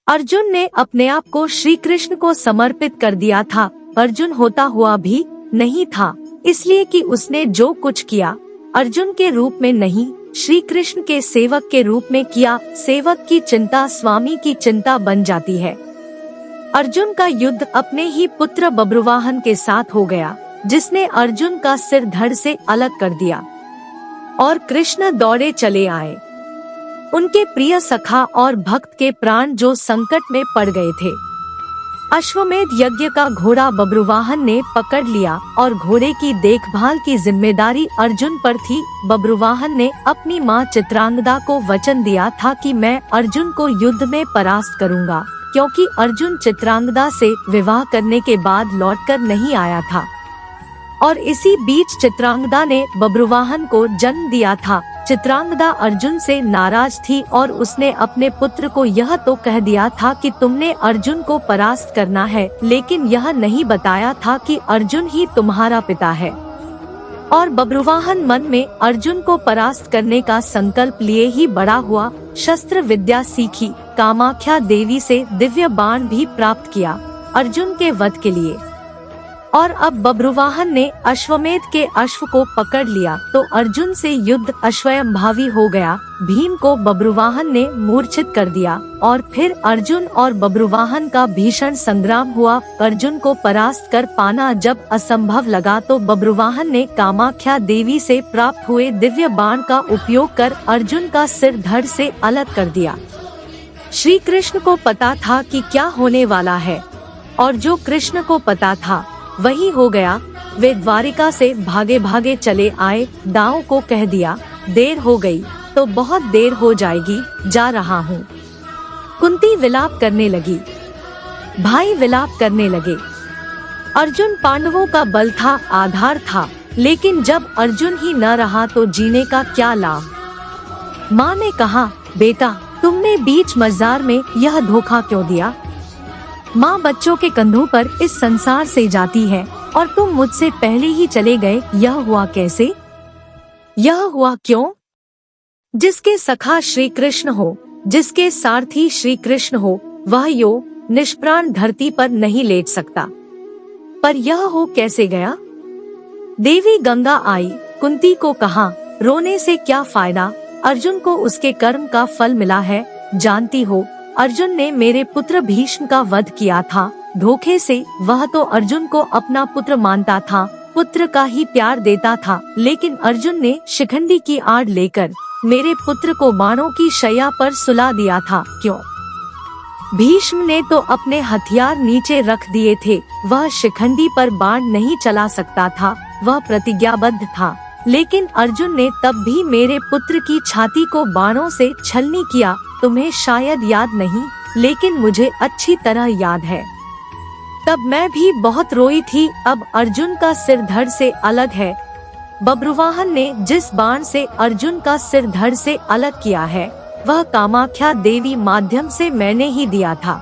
अर्जुन ने अपने आप को श्री कृष्ण को समर्पित कर दिया था। अर्जुन होता हुआ भी नहीं था, इसलिए कि उसने जो कुछ किया अर्जुन के रूप में नहीं, श्री कृष्ण के सेवक के रूप में किया। सेवक की चिंता स्वामी की चिंता बन जाती है। अर्जुन का युद्ध अपने ही पुत्र बब्रुवाहन के साथ हो गया, जिसने अर्जुन का सिर धड़ से अलग कर दिया और कृष्ण दौड़े चले आए। उनके प्रिय सखा और भक्त के प्राण जो संकट में पड़ गए थे। अश्वमेध यज्ञ का घोड़ा बब्रुवाहन ने पकड़ लिया और घोड़े की देखभाल की जिम्मेदारी अर्जुन पर थी। बब्रुवाहन ने अपनी मां चित्रांगदा को वचन दिया था कि मैं अर्जुन को युद्ध में परास्त करूंगा, क्योंकि अर्जुन चित्रांगदा से विवाह करने के बाद लौटकर नहीं आया था और इसी बीच चित्रांगदा ने बब्रुवाहन को जन्म दिया था। चित्रांगदा अर्जुन से नाराज थी और उसने अपने पुत्र को यह तो कह दिया था कि तुमने अर्जुन को परास्त करना है, लेकिन यह नहीं बताया था कि अर्जुन ही तुम्हारा पिता है। और बब्रुवाहन मन में अर्जुन को परास्त करने का संकल्प लिए ही बड़ा हुआ। शस्त्र विद्या सीखी, कामाख्या देवी से दिव्य बाण भी प्राप्त किया अर्जुन के वध के लिए। और अब बब्रुवाहन ने अश्वमेध के अश्व को पकड़ लिया तो अर्जुन से युद्ध अश्वयंभावी हो गया। भीम को बब्रुवाहन ने मूर्छित कर दिया और फिर अर्जुन और बब्रुवाहन का भीषण संग्राम हुआ। अर्जुन को परास्त कर पाना जब असंभव लगा तो बब्रुवाहन ने कामाख्या देवी से प्राप्त हुए दिव्य बाण का उपयोग कर अर्जुन का सिर धड़ से अलग कर दिया। श्री कृष्ण को पता था कि क्या होने वाला है और जो कृष्ण को पता था वही हो गया। वे द्वारिका से भागे भागे चले आए। दाऊ को कह दिया, देर हो गई तो बहुत देर हो जाएगी, जा रहा हूँ। कुंती विलाप करने लगी, भाई विलाप करने लगे। अर्जुन पांडवों का बल था, आधार था, लेकिन जब अर्जुन ही न रहा तो जीने का क्या लाभ। माँ ने कहा, बेटा तुमने बीच मजार में यह धोखा क्यों दिया। माँ बच्चों के कंधों पर इस संसार से जाती है और तुम मुझसे पहले ही चले गए। यह हुआ कैसे, यह हुआ क्यों। जिसके सखा श्री कृष्ण हो, जिसके सारथी श्री कृष्ण हो, वह यो निष्प्राण धरती पर नहीं लेट सकता, पर यह हो कैसे गया। देवी गंगा आई, कुंती को कहा, रोने से क्या फायदा, अर्जुन को उसके कर्म का फल मिला है। जानती हो, अर्जुन ने मेरे पुत्र भीष्म का वध किया था धोखे से। वह तो अर्जुन को अपना पुत्र मानता था, पुत्र का ही प्यार देता था, लेकिन अर्जुन ने शिखंडी की आड़ लेकर मेरे पुत्र को बाणों की शैया पर सुला दिया था। क्यों। भीष्म ने तो अपने हथियार नीचे रख दिए थे। वह शिखंडी पर बाण नहीं चला सकता था, वह प्रतिज्ञाबद्ध था, लेकिन अर्जुन ने तब भी मेरे पुत्र की छाती को बाणों से छलनी किया। तुम्हें शायद याद नहीं, लेकिन मुझे अच्छी तरह याद है। तब मैं भी बहुत रोई थी। अब अर्जुन का सिर धड़ से अलग है। बब्रुवाहन ने जिस बाण से अर्जुन का सिर धड़ से अलग किया है, वह कामाख्या देवी माध्यम से मैंने ही दिया था।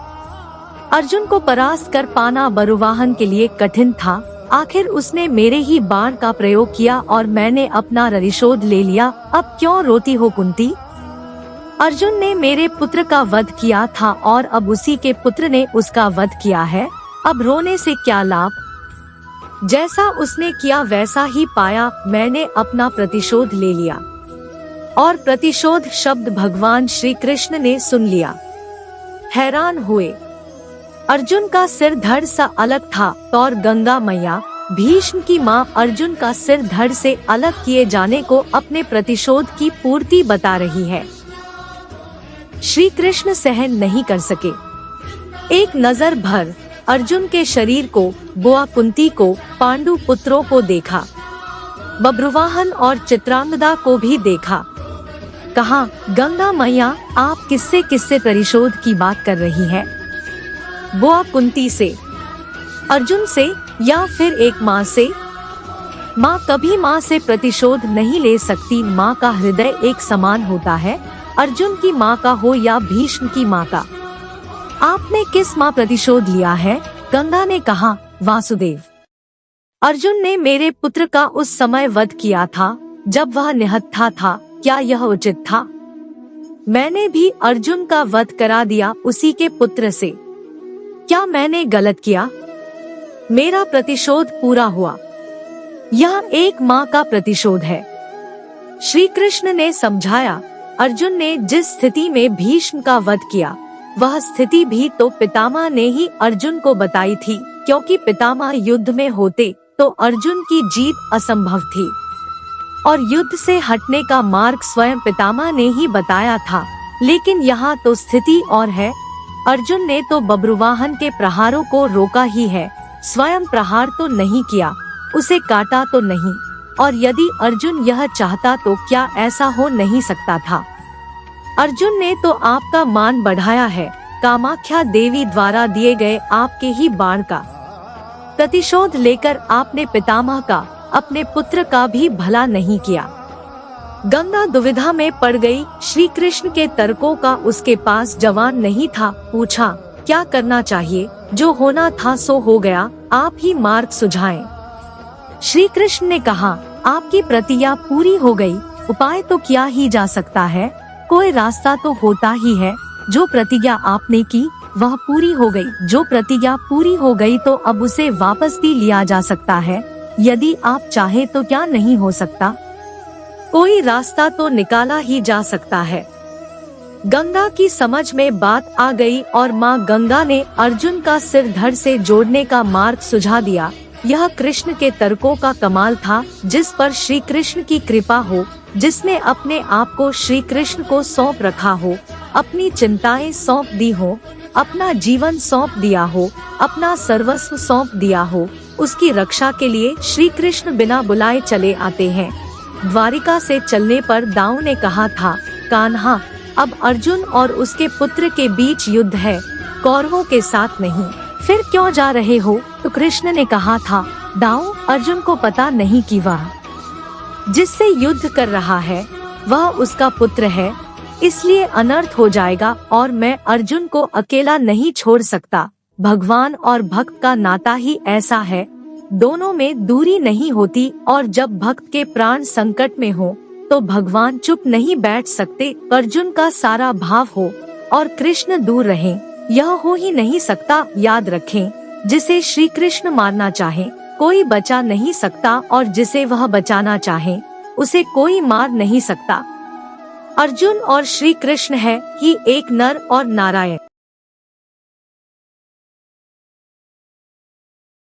अर्जुन को परास्त कर पाना बब्रुवाहन के लिए कठिन था। आखिर उसने मेरे ही बाण का प्रयोग किया और मैंने अपना प्रतिशोध ले लिया। अब क्यों रोती हो कुंती। अर्जुन ने मेरे पुत्र का वध किया था और अब उसी के पुत्र ने उसका वध किया है। अब रोने से क्या लाभ। जैसा उसने किया वैसा ही पाया। मैंने अपना प्रतिशोध ले लिया। और प्रतिशोध शब्द भगवान श्री कृष्ण ने सुन लिया, हैरान हुए। अर्जुन का सिर धड़ सा अलग था और गंगा मैया भीष्म की माँ अर्जुन का सिर धड़ से अलग किए जाने को अपने प्रतिशोध की पूर्ति बता रही है। श्री कृष्ण सहन नहीं कर सके। एक नजर भर अर्जुन के शरीर को, बुआ कुंती को, पांडु पुत्रों को देखा, बब्रुवाहन और चित्रांगदा को भी देखा। कहा, गंगा मैया आप किससे प्रतिशोध की बात कर रही है। बुआ कुंती से, अर्जुन से या फिर एक माँ से। माँ कभी माँ से प्रतिशोध नहीं ले सकती। माँ का हृदय एक समान होता है, अर्जुन की माँ का हो या भीष्म की माँ का। आपने किस माँ प्रतिशोध लिया है। गंगा ने कहा, वासुदेव। अर्जुन ने मेरे पुत्र का उस समय वध किया था जब वह निहत्था था। क्या यह उचित था। मैंने भी अर्जुन का वध करा दिया उसी के पुत्र से। क्या मैंने गलत किया? मेरा प्रतिशोध पूरा हुआ। यह एक माँ का प्रतिशोध है। श्री कृष्ण ने समझाया, अर्जुन ने जिस स्थिति में भीष्म का वध किया, वह स्थिति भी तो पितामह ने ही अर्जुन को बताई थी, क्योंकि पितामह युद्ध में होते तो अर्जुन की जीत असंभव थी और युद्ध से हटने का मार्ग स्वयं पितामह ने ही बताया था। लेकिन यहाँ तो स्थिति और है। अर्जुन ने तो बब्रुवाहन के प्रहारों को रोका ही है, स्वयं प्रहार तो नहीं किया, उसे काटा तो नहीं। और यदि अर्जुन यह चाहता तो क्या ऐसा हो नहीं सकता था? अर्जुन ने तो आपका मान बढ़ाया है, कामाख्या देवी द्वारा दिए गए आपके ही बाण का प्रतिशोध लेकर आपने पितामह का, अपने पुत्र का भी भला नहीं किया। गंगा दुविधा में पड़ गई। श्री कृष्ण के तर्कों का उसके पास जवाब नहीं था। पूछा, क्या करना चाहिए? जो होना था सो हो गया, आप ही मार्ग सुझाएं। श्री कृष्ण ने कहा, आपकी प्रतिज्ञा पूरी हो गई, उपाय तो किया ही जा सकता है, कोई रास्ता तो होता ही है। जो प्रतिज्ञा आपने की वह पूरी हो गई। जो प्रतिज्ञा पूरी हो गई तो अब उसे वापस भी लिया जा सकता है, यदि आप चाहे तो। क्या नहीं हो सकता? कोई रास्ता तो निकाला ही जा सकता है। गंगा की समझ में बात आ गई और माँ गंगा ने अर्जुन का सिर धड़ से जोड़ने का मार्ग सुझा दिया। यह कृष्ण के तर्कों का कमाल था, जिस पर श्री कृष्ण की कृपा हो, जिसने अपने आप को श्री कृष्ण को सौंप रखा हो, अपनी चिंताएं सौंप दी हो, अपना जीवन सौंप दिया हो, अपना सर्वस्व सौंप दिया हो। उसकी रक्षा के लिए श्री कृष्ण बिना बुलाए चले आते हैं। द्वारिका से चलने पर दाऊ ने कहा था, कान्हा, अब अर्जुन और उसके पुत्र के बीच युद्ध है, कौरवों के साथ नहीं, फिर क्यों जा रहे हो? तो कृष्ण ने कहा था, दाऊ, अर्जुन को पता नहीं कि वह जिससे युद्ध कर रहा है वह उसका पुत्र है, इसलिए अनर्थ हो जाएगा और मैं अर्जुन को अकेला नहीं छोड़ सकता। भगवान और भक्त का नाता ही ऐसा है, दोनों में दूरी नहीं होती, और जब भक्त के प्राण संकट में हो तो भगवान चुप नहीं बैठ सकते। अर्जुन का सारा भाव हो और कृष्ण दूर रहें, यह हो ही नहीं सकता। याद रखें, जिसे श्री कृष्ण मारना चाहे कोई बचा नहीं सकता, और जिसे वह बचाना चाहे उसे कोई मार नहीं सकता। अर्जुन और श्री कृष्ण है ही एक नर और नारायण।